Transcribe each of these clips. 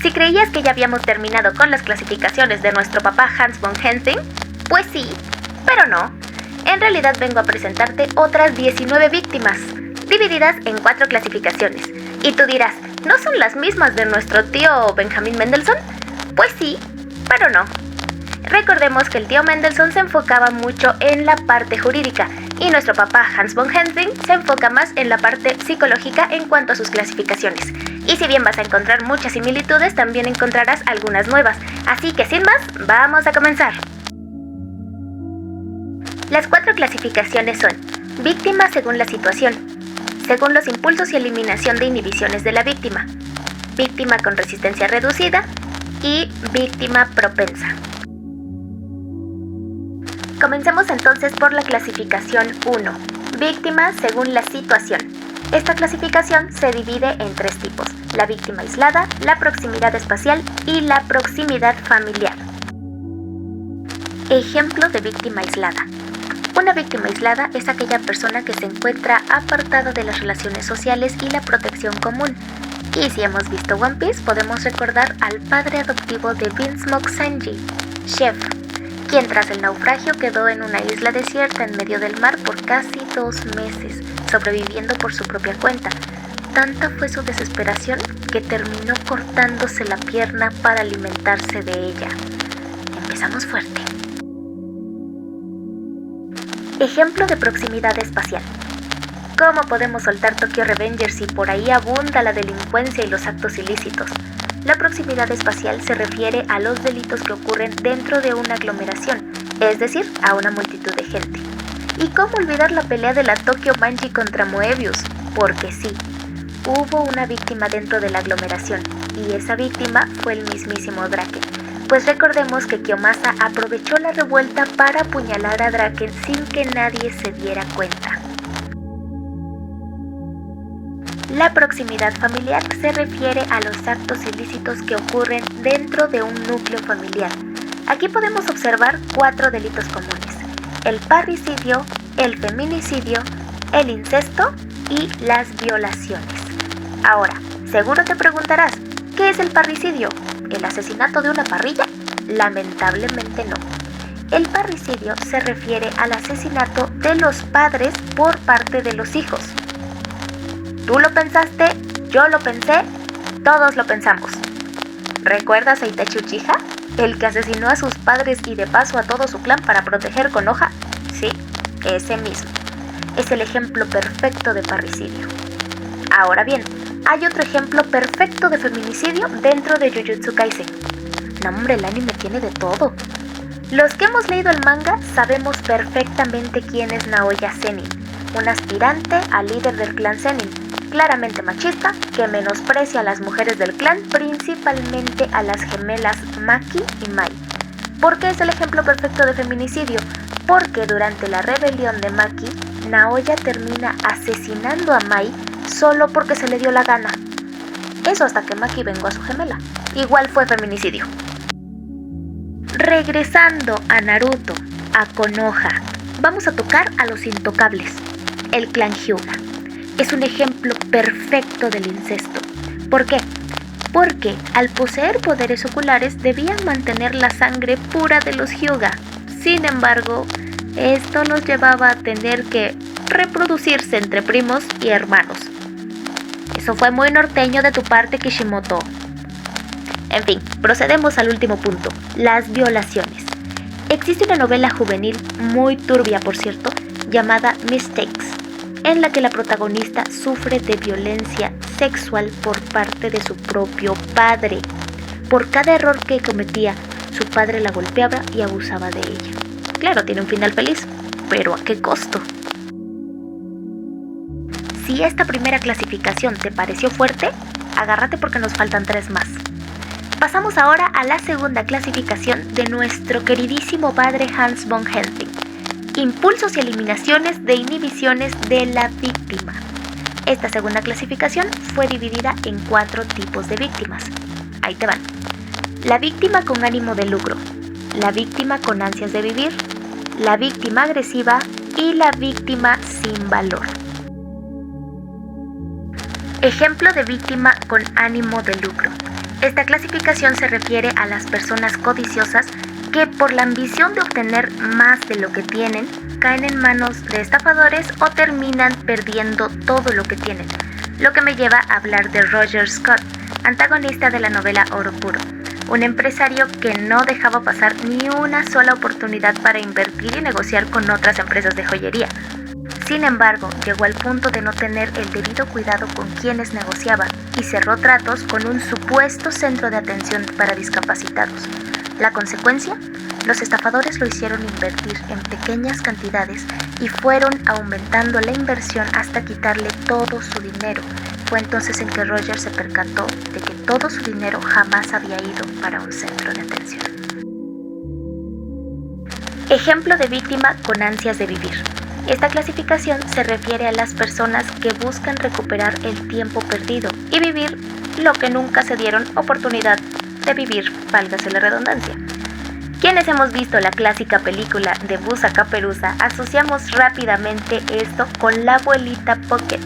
Si creías que ya habíamos terminado con las clasificaciones de nuestro papá Hans von Hensing, pues sí, pero no. En realidad vengo a presentarte otras 19 víctimas, divididas en 4 clasificaciones. Y tú dirás, ¿no son las mismas de nuestro tío Benjamin Mendelssohn? Pues sí, pero no. Recordemos que el tío Mendelssohn se enfocaba mucho en la parte jurídica y nuestro papá Hans von Hensing se enfoca más en la parte psicológica en cuanto a sus clasificaciones. Y si bien vas a encontrar muchas similitudes, también encontrarás algunas nuevas. Así que sin más, vamos a comenzar. Las 4 clasificaciones son: víctima según la situación, según los impulsos y eliminación de inhibiciones de la víctima, víctima con resistencia reducida y víctima propensa. Comencemos entonces por la clasificación 1, víctima según la situación. Esta clasificación se divide en 3 tipos: la víctima aislada, la proximidad espacial y la proximidad familiar. Ejemplo de víctima aislada. Una víctima aislada es aquella persona que se encuentra apartada de las relaciones sociales y la protección común. Y si hemos visto One Piece, podemos recordar al padre adoptivo de Vince Sanji, Chef, quien tras el naufragio quedó en una isla desierta en medio del mar por casi 2 meses, sobreviviendo por su propia cuenta. Tanta fue su desesperación que terminó cortándose la pierna para alimentarse de ella. Empezamos fuerte. Ejemplo de proximidad espacial. ¿Cómo podemos soltar Tokyo Revengers si por ahí abunda la delincuencia y los actos ilícitos? La proximidad espacial se refiere a los delitos que ocurren dentro de una aglomeración, es decir, a una multitud de gente. ¿Y cómo olvidar la pelea de la Tokyo Manji contra Moebius? Porque sí, hubo una víctima dentro de la aglomeración, y esa víctima fue el mismísimo Draken. Pues recordemos que Kiyomasa aprovechó la revuelta para apuñalar a Draken sin que nadie se diera cuenta. La proximidad familiar se refiere a los actos ilícitos que ocurren dentro de un núcleo familiar. Aquí podemos observar 4 delitos comunes: el parricidio, el feminicidio, el incesto y las violaciones. Ahora, seguro te preguntarás, ¿qué es el parricidio? ¿El asesinato de una parrilla? Lamentablemente no. El parricidio se refiere al asesinato de los padres por parte de los hijos. Tú lo pensaste, yo lo pensé, todos lo pensamos. ¿Recuerdas a Itachi Uchiha? El que asesinó a sus padres y de paso a todo su clan para proteger Konoha. Sí, ese mismo. Es el ejemplo perfecto de parricidio. Ahora bien, hay otro ejemplo perfecto de feminicidio dentro de Jujutsu Kaisen. No, hombre, el anime tiene de todo. Los que hemos leído el manga sabemos perfectamente quién es Naoya Zenin, un aspirante al líder del clan Zenin, claramente machista, que menosprecia a las mujeres del clan, principalmente a las gemelas Maki y Mai. ¿Por qué es el ejemplo perfecto de feminicidio? Porque durante la rebelión de Maki, Naoya termina asesinando a Mai solo porque se le dio la gana. Eso hasta que Maki vengó a su gemela. Igual fue feminicidio. Regresando a Naruto, a Konoha, vamos a tocar a los intocables, el clan Hyuga. Es un ejemplo perfecto del incesto. ¿Por qué? Porque al poseer poderes oculares debían mantener la sangre pura de los Hyuga. Sin embargo, esto los llevaba a tener que reproducirse entre primos y hermanos. Eso fue muy norteño de tu parte, Kishimoto. En fin, procedemos al último punto, las violaciones. Existe una novela juvenil muy turbia, por cierto, llamada Mistakes, en la que la protagonista sufre de violencia sexual por parte de su propio padre. Por cada error que cometía, su padre la golpeaba y abusaba de ella. Claro, tiene un final feliz, pero ¿a qué costo? Si esta primera clasificación te pareció fuerte, agárrate porque nos faltan 3 más. Pasamos ahora a la segunda clasificación de nuestro queridísimo padre Hans von Hensing. Impulsos y eliminaciones de inhibiciones de la víctima. Esta segunda clasificación fue dividida en 4 tipos de víctimas. Ahí te van. La víctima con ánimo de lucro, la víctima con ansias de vivir, la víctima agresiva y la víctima sin valor. Ejemplo de víctima con ánimo de lucro. Esta clasificación se refiere a las personas codiciosas que por la ambición de obtener más de lo que tienen, caen en manos de estafadores o terminan perdiendo todo lo que tienen. Lo que me lleva a hablar de Roger Scott, antagonista de la novela Oro Puro, un empresario que no dejaba pasar ni una sola oportunidad para invertir y negociar con otras empresas de joyería. Sin embargo, llegó al punto de no tener el debido cuidado con quienes negociaba y cerró tratos con un supuesto centro de atención para discapacitados. La consecuencia, los estafadores lo hicieron invertir en pequeñas cantidades y fueron aumentando la inversión hasta quitarle todo su dinero. Fue entonces en que Roger se percató de que todo su dinero jamás había ido para un centro de atención. Ejemplo de víctima con ansias de vivir. Esta clasificación se refiere a las personas que buscan recuperar el tiempo perdido y vivir lo que nunca se dieron oportunidad de vivir, válgase la redundancia. Quienes hemos visto la clásica película de Buzz a Caperuza, asociamos rápidamente esto con la abuelita Pocket,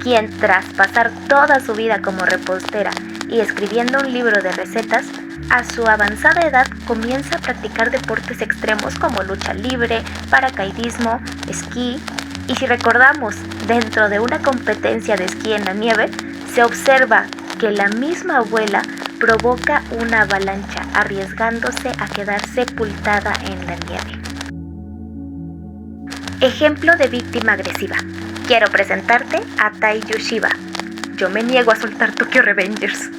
quien tras pasar toda su vida como repostera y escribiendo un libro de recetas, a su avanzada edad comienza a practicar deportes extremos como lucha libre, paracaidismo, esquí, y si recordamos, dentro de una competencia de esquí en la nieve, se observa que la misma abuela provoca una avalancha, arriesgándose a quedar sepultada en la nieve. Ejemplo de víctima agresiva. Quiero presentarte a Taiyu Shiba. Yo me niego a soltar Tokyo Revengers.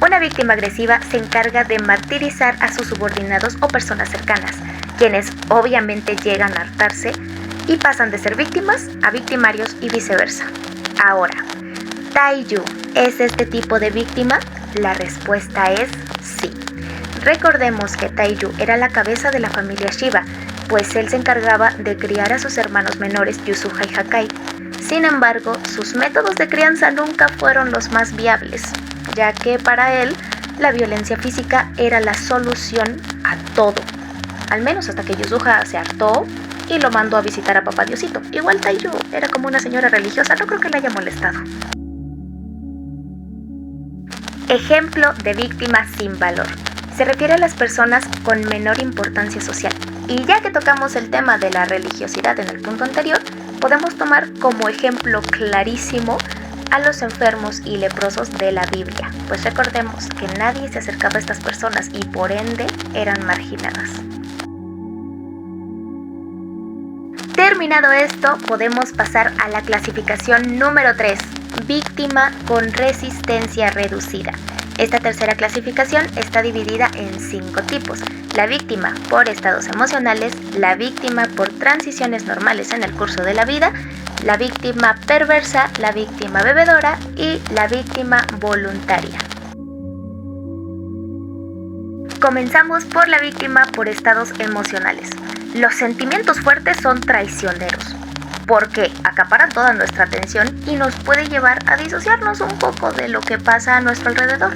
Una víctima agresiva se encarga de martirizar a sus subordinados o personas cercanas, quienes obviamente llegan a hartarse y pasan de ser víctimas a victimarios y viceversa. Ahora, ¿Taiyu es este tipo de víctima? La respuesta es sí. Recordemos que Taiyu era la cabeza de la familia Shiba, pues él se encargaba de criar a sus hermanos menores Yusuha y Hakai. Sin embargo, sus métodos de crianza nunca fueron los más viables, ya que para él la violencia física era la solución a todo. Al menos hasta que Yusuha se hartó y lo mandó a visitar a Papá Diosito. Igual Taiyu era como una señora religiosa, no creo que le haya molestado. Ejemplo de víctima sin valor. Se refiere a las personas con menor importancia social. Y ya que tocamos el tema de la religiosidad en el punto anterior, podemos tomar como ejemplo clarísimo a los enfermos y leprosos de la Biblia, pues recordemos que nadie se acercaba a estas personas y por ende eran marginadas. Terminado esto, podemos pasar a la clasificación número 3, víctima con resistencia reducida. Esta tercera clasificación está dividida en 5 tipos: la víctima por estados emocionales, la víctima por transiciones normales en el curso de la vida, la víctima perversa, la víctima bebedora y la víctima voluntaria. Comenzamos por la víctima por estados emocionales. Los sentimientos fuertes son traicioneros, porque acaparan toda nuestra atención y nos puede llevar a disociarnos un poco de lo que pasa a nuestro alrededor.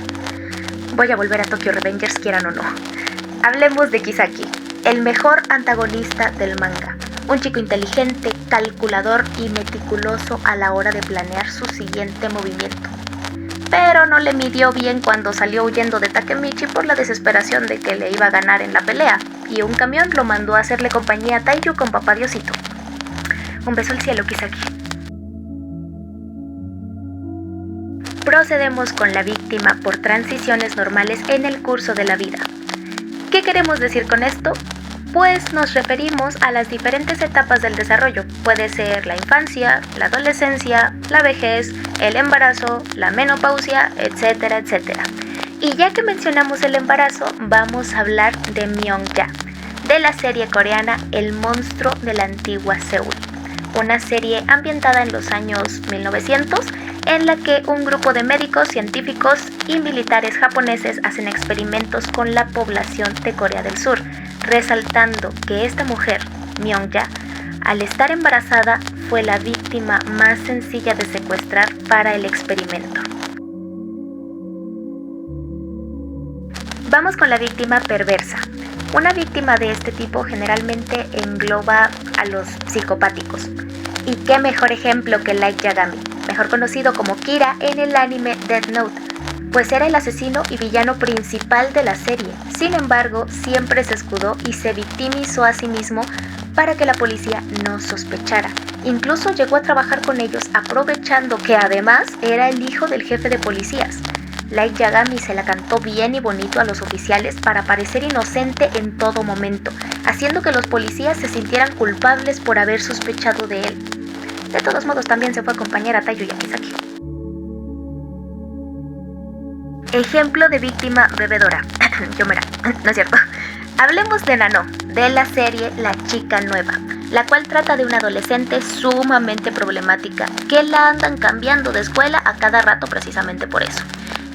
Voy a volver a Tokyo Revengers, quieran o no. Hablemos de Kisaki, el mejor antagonista del manga. Un chico inteligente, calculador y meticuloso a la hora de planear su siguiente movimiento. Pero no le midió bien cuando salió huyendo de Takemichi por la desesperación de que le iba a ganar en la pelea, y un camión lo mandó a hacerle compañía a Taiyu con Papá Diosito. Un beso al cielo, Kisaki. Procedemos con la víctima por transiciones normales en el curso de la vida. ¿Qué queremos decir con esto? Pues nos referimos a las diferentes etapas del desarrollo. Puede ser la infancia, la adolescencia, la vejez, el embarazo, la menopausia, etcétera, etcétera. Y ya que mencionamos el embarazo, vamos a hablar de Myung-ja, de la serie coreana El monstruo de la antigua Seúl. Una serie ambientada en los años 1900 en la que un grupo de médicos, científicos y militares japoneses hacen experimentos con la población de Corea del Sur, resaltando que esta mujer, Myung-ja, al estar embarazada fue la víctima más sencilla de secuestrar para el experimento. Vamos con la víctima perversa. Una víctima de este tipo generalmente engloba a los psicopáticos. Y qué mejor ejemplo que Light Yagami, mejor conocido como Kira en el anime Death Note. pues era el asesino y villano principal de la serie. Sin embargo, siempre se escudó y se victimizó a sí mismo para que la policía no sospechara. Incluso llegó a trabajar con ellos aprovechando que además era el hijo del jefe de policías. Light Yagami se la cantó bien y bonito a los oficiales para parecer inocente en todo momento, haciendo que los policías se sintieran culpables por haber sospechado de él. De todos modos, también se fue a acompañar a Taiyo Yakizaki. Ejemplo de víctima bebedora. No es cierto. Hablemos de Nano, de la serie La Chica Nueva, la cual trata de una adolescente sumamente problemática que la andan cambiando de escuela a cada rato precisamente por eso.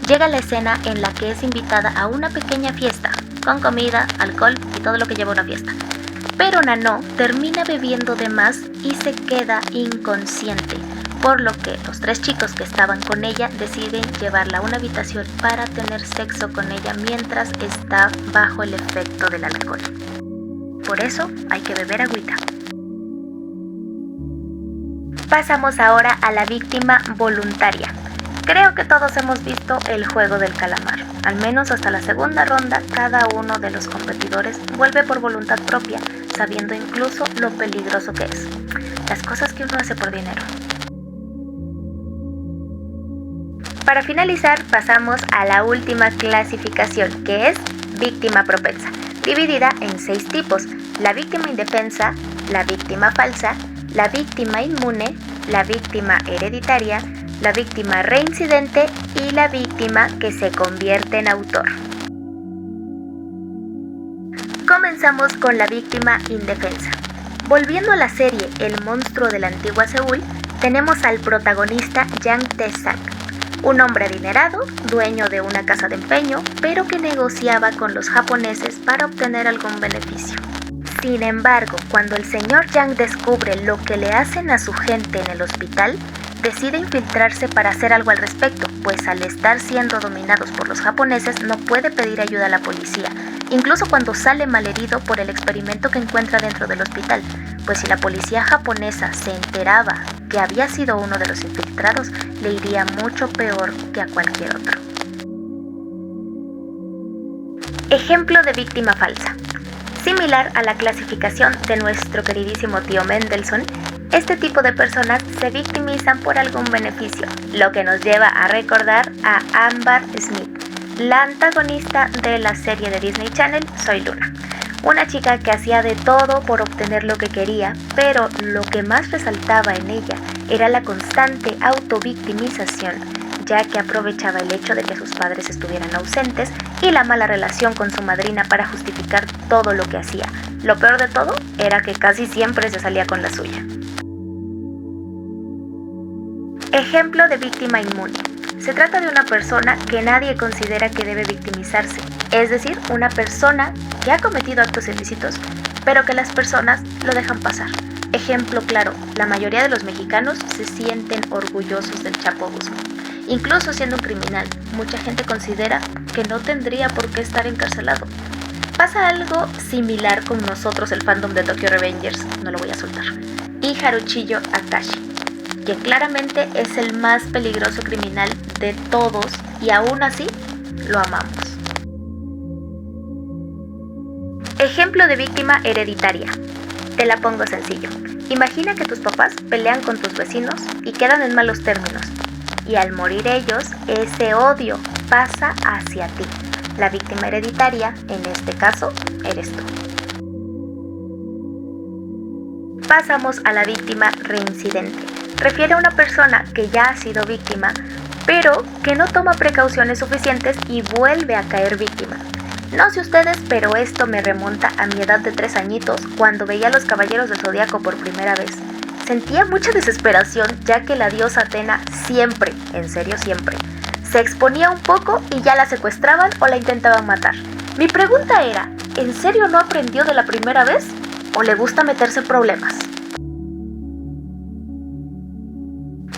Llega la escena en la que es invitada a una pequeña fiesta, con comida, alcohol y todo lo que lleva una fiesta. Pero Nano termina bebiendo de más y se queda inconsciente, por lo que los 3 chicos que estaban con ella deciden llevarla a una habitación para tener sexo con ella mientras está bajo el efecto del alcohol. Por eso hay que beber agüita. Pasamos ahora a la víctima voluntaria. Creo que todos hemos visto el juego del calamar. Al menos hasta la segunda ronda, cada uno de los competidores vuelve por voluntad propia, sabiendo incluso lo peligroso que es. Las cosas que uno hace por dinero. Para finalizar, pasamos a la última clasificación, que es víctima propensa, dividida en 6 tipos: la víctima indefensa, la víctima falsa, la víctima inmune, la víctima hereditaria, la víctima reincidente y la víctima que se convierte en autor. Comenzamos con la víctima indefensa. Volviendo a la serie El monstruo de la antigua Seúl, tenemos al protagonista Yang Tae-sang, un hombre adinerado, dueño de una casa de empeño, pero que negociaba con los japoneses para obtener algún beneficio. Sin embargo, cuando el señor Yang descubre lo que le hacen a su gente en el hospital, decide infiltrarse para hacer algo al respecto, pues al estar siendo dominados por los japoneses no puede pedir ayuda a la policía, incluso cuando sale malherido por el experimento que encuentra dentro del hospital, pues si la policía japonesa se enteraba que había sido uno de los infiltrados, le iría mucho peor que a cualquier otro. Ejemplo de víctima falsa. Similar a la clasificación de nuestro queridísimo tío Mendelssohn, este tipo de personas se victimizan por algún beneficio, lo que nos lleva a recordar a Amber Smith, la antagonista de la serie de Disney Channel Soy Luna, una chica que hacía de todo por obtener lo que quería, pero lo que más resaltaba en ella era la constante autovictimización, ya que aprovechaba el hecho de que sus padres estuvieran ausentes y la mala relación con su madrina para justificar todo lo que hacía. Lo peor de todo era que casi siempre se salía con la suya. Ejemplo de víctima inmune. Se trata de una persona que nadie considera que debe victimizarse, es decir, una persona que ha cometido actos ilícitos, pero que las personas lo dejan pasar. Ejemplo claro, la mayoría de los mexicanos se sienten orgullosos del Chapo Guzmán. Incluso siendo un criminal, mucha gente considera que no tendría por qué estar encarcelado. Pasa algo similar con nosotros, el fandom de Tokyo Revengers, no lo voy a soltar, y Haruchiyo Akashi, que claramente es el más peligroso criminal de todos y aún así lo amamos. Ejemplo de víctima hereditaria. Te la pongo sencillo. Imagina que tus papás pelean con tus vecinos y quedan en malos términos. Y al morir ellos, ese odio pasa hacia ti. La víctima hereditaria, en este caso, eres tú. Pasamos a la víctima reincidente. Refiere a una persona que ya ha sido víctima, pero que no toma precauciones suficientes y vuelve a caer víctima. No sé ustedes, pero esto me remonta a mi edad de 3 añitos, cuando veía a los Caballeros del Zodiaco por primera vez. Sentía mucha desesperación, ya que la diosa Atena siempre, en serio siempre, se exponía un poco y ya la secuestraban o la intentaban matar. Mi pregunta era, ¿en serio no aprendió de la primera vez? ¿O le gusta meterse en problemas?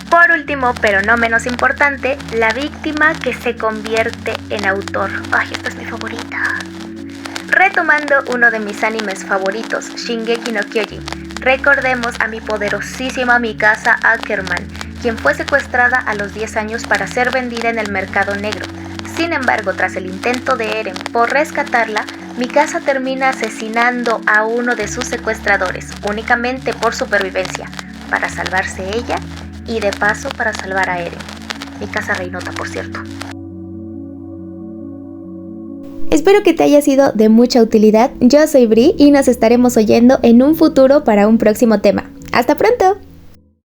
Por último, pero no menos importante, la víctima que se convierte en autor. Ay, esta es mi favorita. Retomando uno de mis animes favoritos, Shingeki no Kyojin, recordemos a mi poderosísima Mikasa Ackerman, quien fue secuestrada a los 10 años para ser vendida en el mercado negro. Sin embargo, tras el intento de Eren por rescatarla, Mikasa termina asesinando a uno de sus secuestradores, únicamente por supervivencia, para salvarse ella y de paso para salvar a Eren. Mikasa reinota, por cierto. Espero que te haya sido de mucha utilidad. Yo soy Bri y nos estaremos oyendo en un futuro para un próximo tema. ¡Hasta pronto!